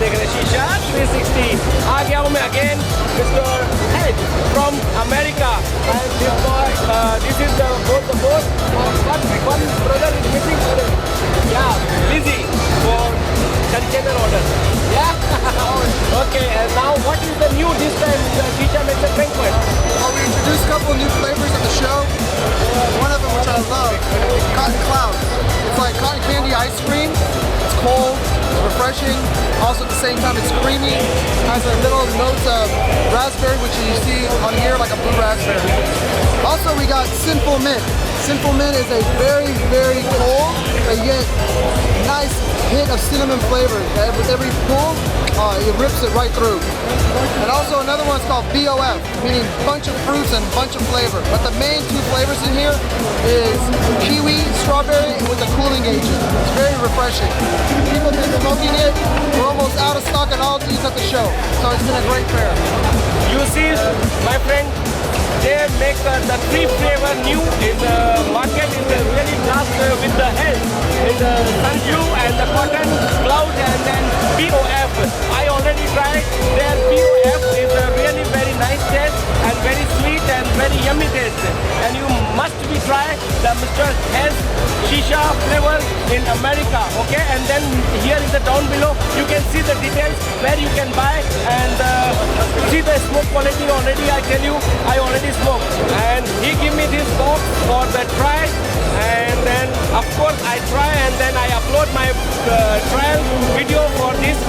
देख रहे हैं Shisha 360. आ गया हूँ मैं again, Mr. Haze from America. And this boy, this is the boat. One brother is missing today. Yeah, busy for container order. Yeah. Okay. And now, what is the new this time? Shisha Messe Frankfurt. Well, we introduced a couple of new flavors at the show. One of them, which I love, Cotton Clouds. It's like cotton candy ice cream. It's cold, it's refreshing. Also at the same time, it's creamy. Has a little notes of raspberry, which you see on here like a blue raspberry. Also, we got Sinful Mint. Sinful Mint is a very, very cold, but yet nice hit of cinnamon flavor. With every pull, it rips it right through. And also another one's called BOF, meaning bunch of fruits and bunch of flavor. But the main two flavors in here is kiwi, strawberry, with a cooling agent. It's very refreshing. People have been smoking it. We're almost out of stock on all these at the show. So it's been a great fair. You see, my friend, they make the three flavor new in the market. Is really last with the health. It's the sun blue and the cotton cloud and then BOF. I already tried their BOF. Is a really very nice taste and very sweet and very yummy taste. And you must be try the Mr. Haze Shisha flavor in America. Okay, and then here is the down below. You can see the details where you can buy and see the smoke quality already. I tell you, I already smoke. And he give me this box for the try. And then of course I try and then I upload my trial video for this